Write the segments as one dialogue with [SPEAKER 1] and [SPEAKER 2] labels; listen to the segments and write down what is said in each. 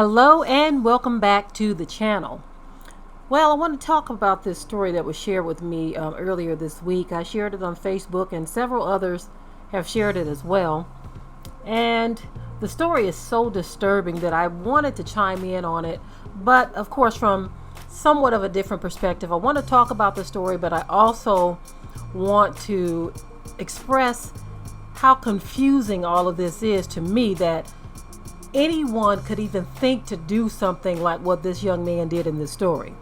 [SPEAKER 1] Hello and welcome back to the channel. Well, I want to talk about this story that was shared with me earlier this week. I shared it on Facebook and several others have shared it as well. And the story is so disturbing that I wanted to chime in on it, but of course from somewhat of a different perspective. I want to talk about the story, but I also want to express how confusing all of this is to me, that anyone could even think to do something like what this young man did in this story.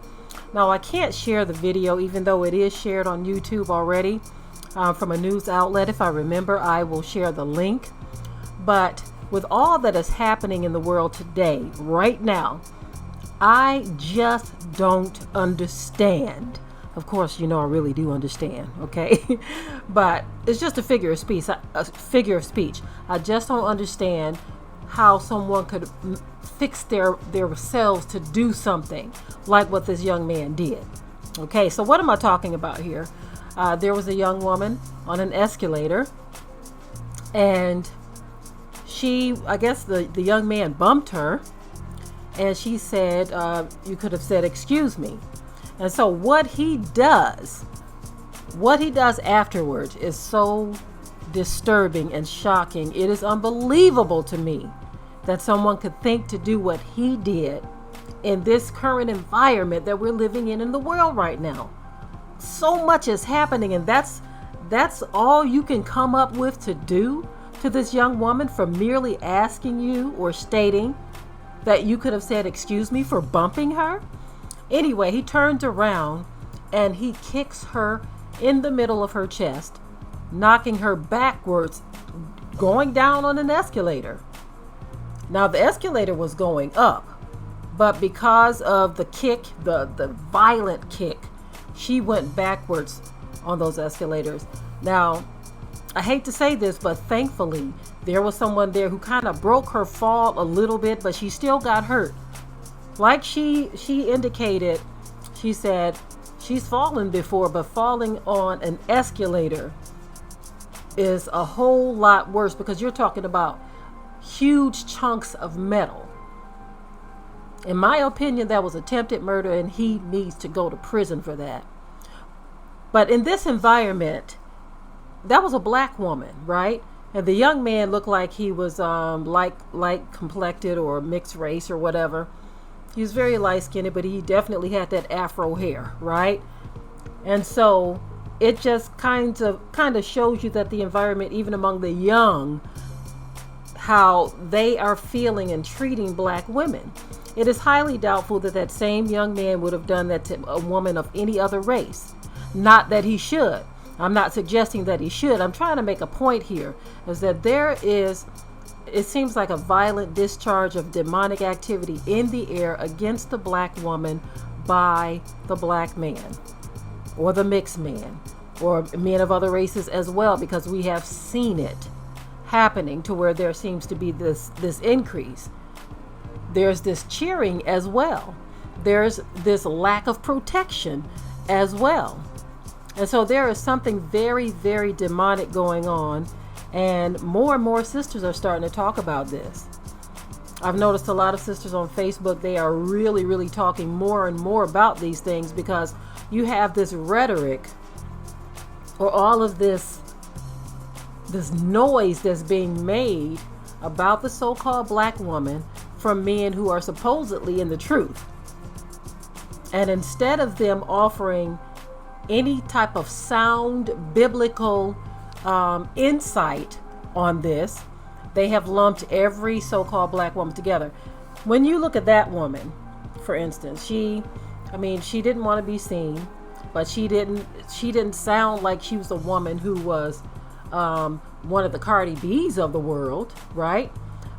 [SPEAKER 1] Now, I can't share the video, even though it is shared on YouTube already from a news outlet. If I remember, I will share the link. But with all that is happening in the world today, right now, I just don't understand. Of course, you know I really do understand, okay? But it's just a figure of speech. I just don't understand how someone could fix their selves to do something like what this young man did. Okay, so what am I talking about here? There was a young woman on an escalator, and I guess the young man bumped her, and she said, you could have said, "Excuse me." And so what he does afterwards is so disturbing and shocking. It is unbelievable to me that someone could think to do what he did in this current environment that we're living in the world right now. So much is happening, and that's all you can come up with to do to this young woman for merely asking you or stating that you could have said, "Excuse me," for bumping her. Anyway, he turns around and he kicks her in the middle of her chest, knocking her backwards, going down on an escalator. Now, the escalator was going up, but because of the kick, the violent kick, she went backwards on those escalators. Now, I hate to say this, but thankfully, there was someone there who kind of broke her fall a little bit, but she still got hurt. Like she indicated, she said she's fallen before, but falling on an escalator is a whole lot worse, because you're talking about huge chunks of metal. In my opinion, that was attempted murder, and he needs to go to prison for that. But in this environment, that was a black woman, right? And the young man looked like he was light complected or mixed race or whatever. He was very light-skinned, but he definitely had that afro hair, right? And so it just kind of shows you that the environment, even among the young, how they are feeling and treating black women. It is highly doubtful that that same young man would have done that to a woman of any other race. Not that he should. I'm not suggesting that he should. I'm trying to make a point here, is that it seems like a violent discharge of demonic activity in the air against the black woman by the black man, or the mixed man, or men of other races as well, because we have seen it happening to where there seems to be this increase. There's this cheering as well. There's this lack of protection as well. And so there is something very, very demonic going on, and more sisters are starting to talk about this. I've noticed a lot of sisters on Facebook, they are really, really talking more and more about these things, because you have this rhetoric, or all of this noise that's being made about the so-called black woman from men who are supposedly in the truth. And instead of them offering any type of sound biblical insight on this, they have lumped every so-called black woman together. When you look at that woman, for instance, she didn't want to be seen, but she didn't sound like she was a woman who was one of the Cardi B's of the world, right?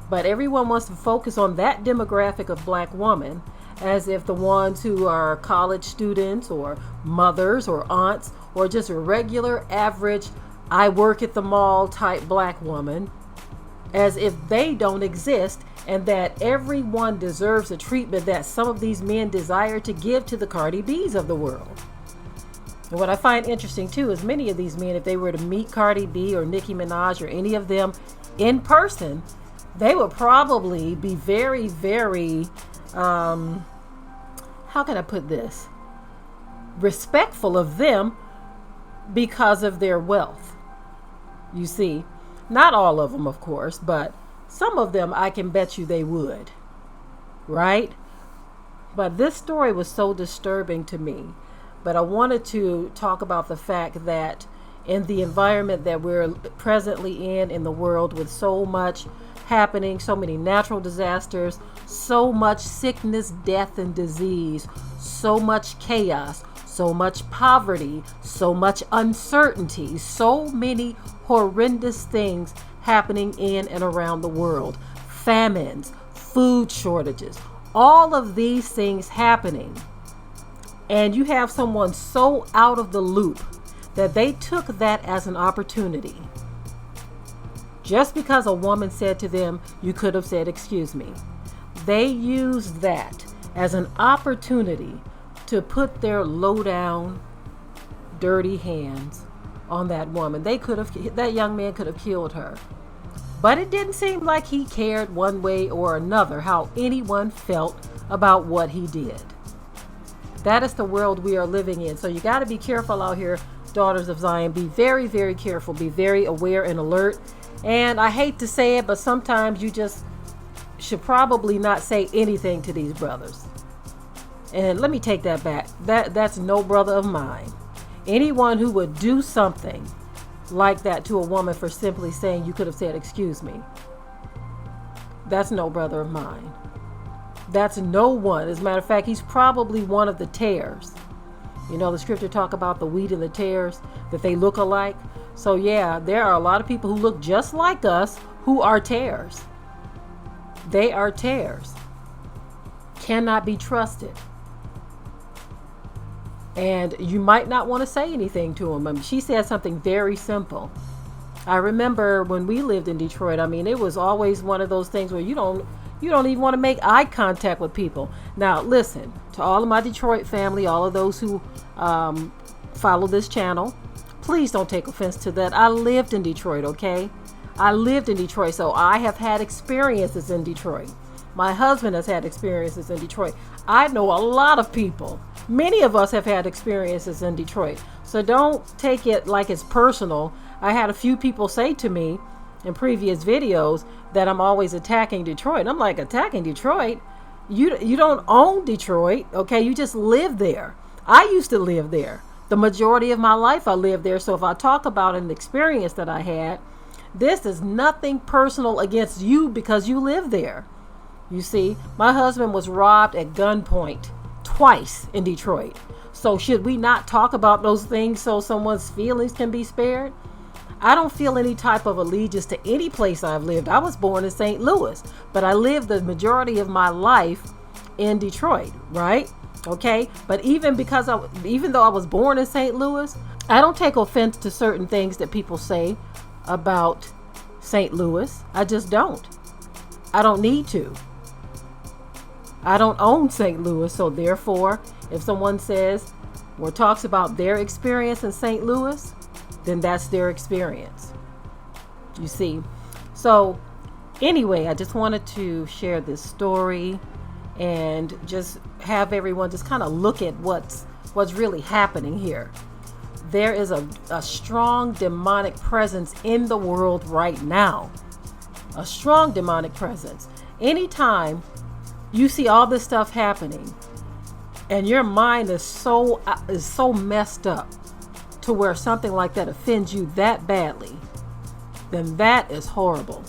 [SPEAKER 1] But everyone wants to focus on that demographic of black woman, as if the ones who are college students or mothers or aunts, or just a regular average I work at the mall type black woman, as if they don't exist, and that everyone deserves the treatment that some of these men desire to give to the Cardi B's of the world. And what I find interesting too is many of these men, if they were to meet Cardi B or Nicki Minaj or any of them in person, they would probably be very, very, how can I put this? Respectful of them because of their wealth. You see, not all of them, of course, but some of them I can bet you they would, right? But this story was so disturbing to me. But I wanted to talk about the fact that in the environment that we're presently in the world, with so much happening, so many natural disasters, so much sickness, death, and disease, so much chaos, so much poverty, so much uncertainty, so many horrendous things happening in and around the world, famines, food shortages, all of these things happening. And you have someone so out of the loop that they took that as an opportunity. Just because a woman said to them, you could have said, excuse me. They used that as an opportunity to put their low down, dirty hands on that woman. That young man could have killed her. But it didn't seem like he cared one way or another how anyone felt about what he did. That is the world we are living in. So you got to be careful out here, daughters of Zion. Be very, very careful. Be very aware and alert. And I hate to say it, but sometimes you just should probably not say anything to these brothers. And let me take that back. That's no brother of mine. Anyone who would do something like that to a woman for simply saying, you could have said, excuse me, that's no brother of mine. That's no one. As a matter of fact, he's probably one of the tares. You know, the scripture talk about the wheat and the tares, that they look alike. So yeah, there are a lot of people who look just like us who are tares. They are tares. Cannot be trusted. And you might not want to say anything to him. I mean, she said something very simple. I remember when we lived in Detroit, I mean, it was always one of those things where you don't even want to make eye contact with people. Now, listen, to all of my Detroit family, all of those who follow this channel, please don't take offense to that. I lived in Detroit, okay? I lived in Detroit, so I have had experiences in Detroit. My husband has had experiences in Detroit. I know a lot of people. Many of us have had experiences in Detroit. So don't take it like it's personal. I had a few people say to me in previous videos that I'm always attacking Detroit. I'm like, attacking Detroit? You don't own Detroit, okay? You just live there. I used to live there. The majority of my life I lived there. So if I talk about an experience that I had, this is nothing personal against you because you live there. You see, my husband was robbed at gunpoint twice in Detroit. So should we not talk about those things so someone's feelings can be spared? I don't feel any type of allegiance to any place I've lived. I was born in St. Louis, but I lived the majority of my life in Detroit, right? Okay, but even though I was born in St. Louis, I don't take offense to certain things that people say about St. Louis. I just don't. I don't need to. I don't own St. Louis, so therefore, if someone says or talks about their experience in St. Louis, then that's their experience. You see? So anyway, I just wanted to share this story and just have everyone just kind of look at what's really happening here. There is a strong demonic presence in the world right now. A strong demonic presence. Anytime you see all this stuff happening and your mind is so messed up to where something like that offends you that badly, then that is horrible.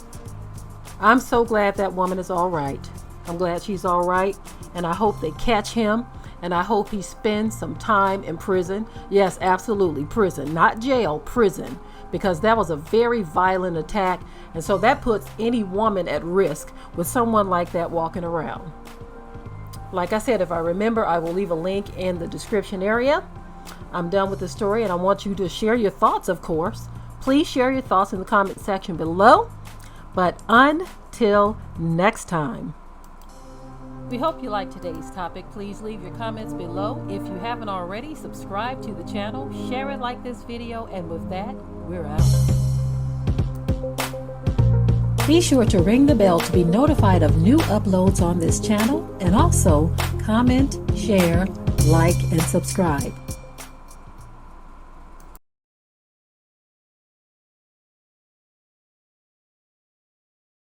[SPEAKER 1] I'm so glad that woman is all right. I'm glad she's all right, and I hope they catch him, and I hope he spends some time in prison. Yes, absolutely, prison, not jail, prison, because that was a very violent attack, and so that puts any woman at risk with someone like that walking around. Like I said, if I remember, I will leave a link in the description area. I'm done with the story, and I want you to share your thoughts, of course. Please share your thoughts in the comment section below. But until next time. We hope you liked today's topic. Please leave your comments below. If you haven't already, subscribe to the channel, share it like this video, and with that, we're out. Be sure to ring the bell to be notified of new uploads on this channel, and also comment, share, like, and subscribe.